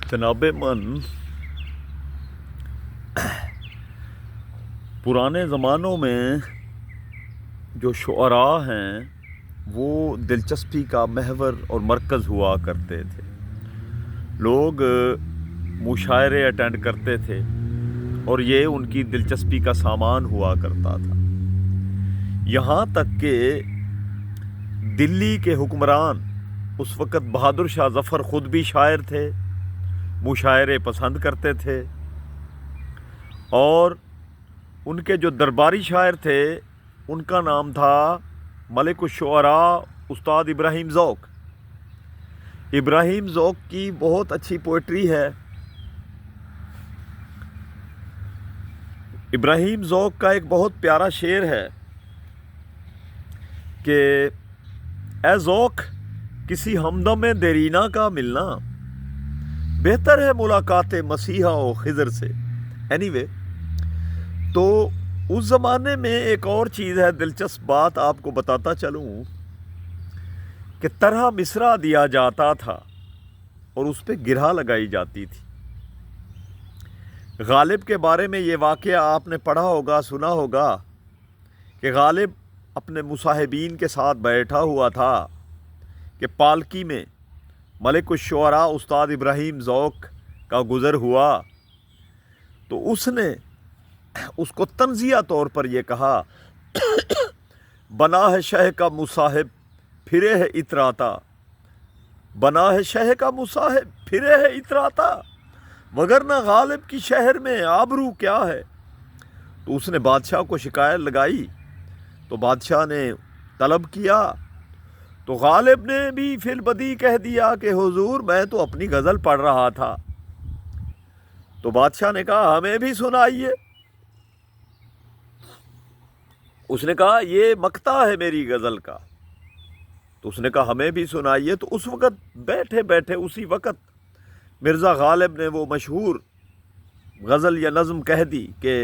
जनाब मन, पुराने ज़मानों में जो शुअरा हैं वो दिलचस्पी का महवर और मरकज़ हुआ करते थे। लोग मुशायरे अटेंड करते थे और ये उनकी दिलचस्पी का सामान हुआ करता था। यहाँ तक कि दिल्ली के हुक्मरान उस वक़्त बहादुर शाह ज़फ़र ख़ुद भी शायर थे, मुशायरे पसंद करते थे, और उनके जो दरबारी शायर थे उनका नाम था मलिकुश्शुअरा उस्ताद इब्राहिम ज़ौक़। इब्राहिम ज़ौक़ की बहुत अच्छी पोइट्री है। इब्राहिम ज़ौक़ का एक बहुत प्यारा शेर है कि ए ज़ौक़ किसी हमदम देरीना का मिलना, बेहतर है मुलाकात मसीहा और खिज़र से। एनीवे, तो उस ज़माने में एक और चीज़ है, दिलचस्प बात आपको बताता चलूँ कि तरह मिसरा दिया जाता था और उस पर गिरहा लगाई जाती थी। गालिब के बारे में ये वाक़या आपने पढ़ा होगा, सुना होगा कि गालिब अपने मुसाहिबीन के साथ बैठा हुआ था कि पालकी में मलिकुश्शुअरा उस्ताद इब्राहिम ज़ौक़ का गुज़र हुआ, तो उसने उसको तंज़िया तौर पर यह कहा, बना है शह का मुसाहिब फिरे है इतराता, बना है शह का मुसाहिब फिरे है इतराता, मगर ना गालिब की शहर में आबरू क्या है। तो उसने बादशाह को शिकायत लगाई, तो बादशाह ने तलब किया, तो गालिब ने भी फिल बदी कह दिया कि हुजूर मैं तो अपनी गज़ल पढ़ रहा था। तो बादशाह ने कहा हमें भी सुनाइए। उसने कहा ये मक्ता है मेरी गज़ल का। तो उसने कहा हमें भी सुनाइए। तो उस वक़्त बैठे बैठे उसी वक़्त मिर्ज़ा गालिब ने वो मशहूर गज़ल या नज़म कह दी कि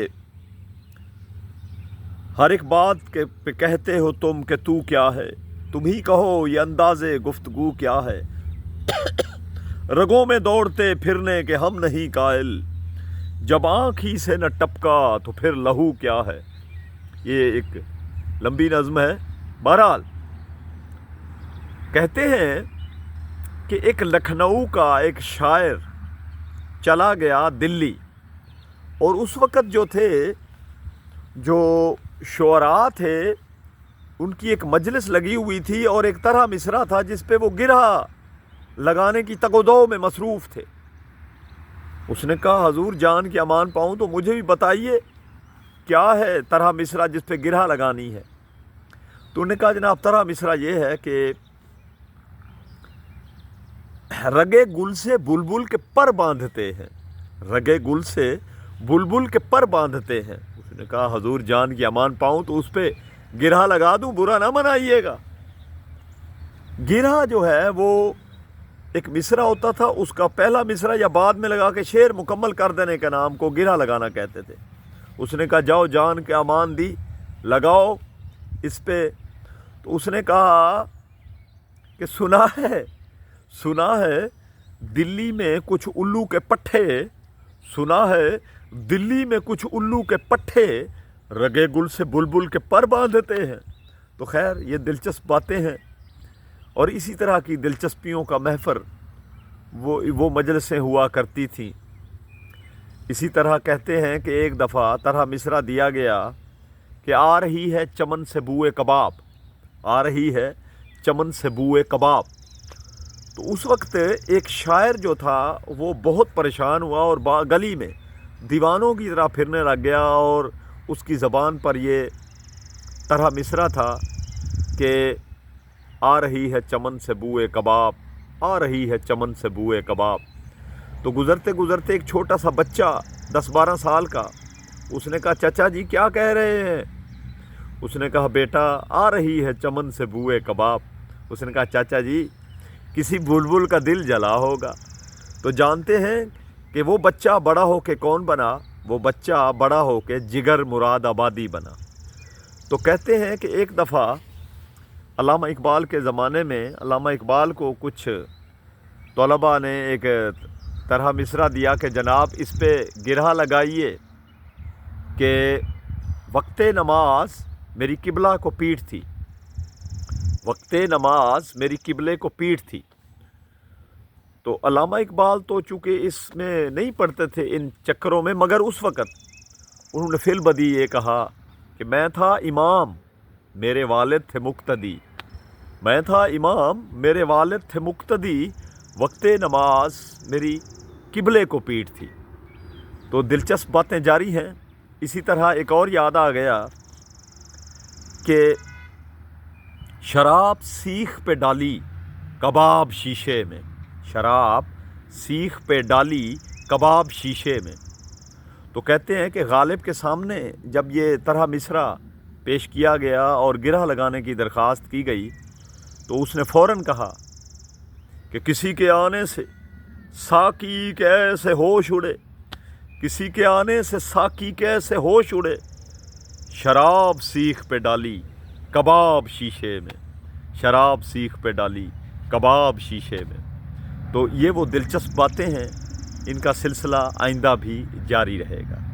हर एक बात के पे कहते हो तुम कि तू क्या है, तुम ही कहो ये अंदाज़े गुफ्तगू क्या है, रगों में दौड़ते फिरने के हम नहीं कायल, जब आँख ही से न टपका तो फिर लहू क्या है। ये एक लंबी नज़्म है। बहरहाल कहते हैं कि एक लखनऊ का एक शायर चला गया दिल्ली, और उस वक़्त जो थे जो शुअरा थे उनकी एक मजलिस लगी हुई थी और एक तरह मिसरा था जिस पे वो गिरहा लगाने की तगोदो में मसरूफ़ थे। उसने कहा हजूर जान की अमान पाऊँ तो मुझे भी बताइए क्या है तरह मिसरा जिस पे गिरहा लगानी है। तो उन्होंने कहा जनाब तरह मिसरा ये है कि रगे गुल से बुलबुल के पर बांधते हैं, रगे गुल से बुलबुल के पर बांधते हैं। उसने कहा हजूर जान की अमान पाऊँ तो उस पर गिरहा लगा दूँ, बुरा ना मनाइएगा। गिरहा जो है वो एक मिसरा होता था, उसका पहला मिसरा या बाद में लगा के शेर मुकम्मल कर देने के नाम को गिरहा लगाना कहते थे। उसने कहा जाओ जान के अमान दी लगाओ इस पे। तो उसने कहा कि सुना है दिल्ली में कुछ उल्लू के पट्ठे, सुना है दिल्ली में कुछ उल्लू के पट्ठे रगे गुल से बुलबुल के पर बांधते हैं। तो खैर ये दिलचस्प बातें हैं और इसी तरह की दिलचस्पियों का महफर वो मजलिसें हुआ करती थी। इसी तरह कहते हैं कि एक दफ़ा तरह मिसरा दिया गया कि आ रही है चमन से बूए कबाब, आ रही है चमन से बूए कबाब। तो उस वक्त एक शायर जो था वो बहुत परेशान हुआ और गली में दीवानों की तरह फिरने लग गया और उसकी ज़बान पर ये तरह मिसरा था कि आ रही है चमन से बूए कबाब, आ रही है चमन से बूए कबाब। तो गुज़रते गुज़रते एक छोटा सा बच्चा 10-12 साल का, उसने कहा चाचा जी क्या कह रहे हैं। उसने कहा बेटा आ रही है चमन से बूए कबाब। उसने कहा चाचा जी किसी बुलबुल का दिल जला होगा। तो जानते हैं कि वो बच्चा बड़ा हो के कौन बना, वो बच्चा बड़ा हो के जिगर मुराद आबादी बना। तो कहते हैं कि एक दफ़ा अल्लामा इकबाल के ज़माने में अल्लामा इकबाल को कुछ तलबा ने एक طرح مصرع دیا کہ جناب اس پہ گرہ لگائیے کہ وقت نماز میری قبلہ کو پیٹھ تھی، وقت نماز میری قبلے کو پیٹھ تھی۔ تو علامہ اقبال تو چونکہ اس میں نہیں پڑھتے تھے ان چکروں میں، مگر اس وقت انہوں نے فی البدی یہ کہا کہ میں تھا امام، میرے والد تھے مقتدی، میں تھا امام، میرے والد تھے مقتدی، وقت نماز میری قبلے کو پیٹھ تھی۔ تو دلچسپ باتیں جاری ہیں۔ اسی طرح ایک اور یاد آ گیا کہ شراب سیخ پہ ڈالی کباب شیشے میں، شراب سیخ پہ ڈالی کباب شیشے میں۔ تو کہتے ہیں کہ غالب کے سامنے جب یہ طرح مصرع پیش کیا گیا اور گرہ لگانے کی درخواست کی گئی تو اس نے فوراً کہا کہ کسی کے آنے سے ساقی کیسے ہوش اڑے، کسی کے آنے سے ساقی کیسے ہوش اڑے، شراب سیخ پہ ڈالی کباب شیشے میں، شراب سیخ پہ ڈالی کباب شیشے میں۔ تو یہ وہ دلچسپ باتیں ہیں، ان کا سلسلہ آئندہ بھی جاری رہے گا۔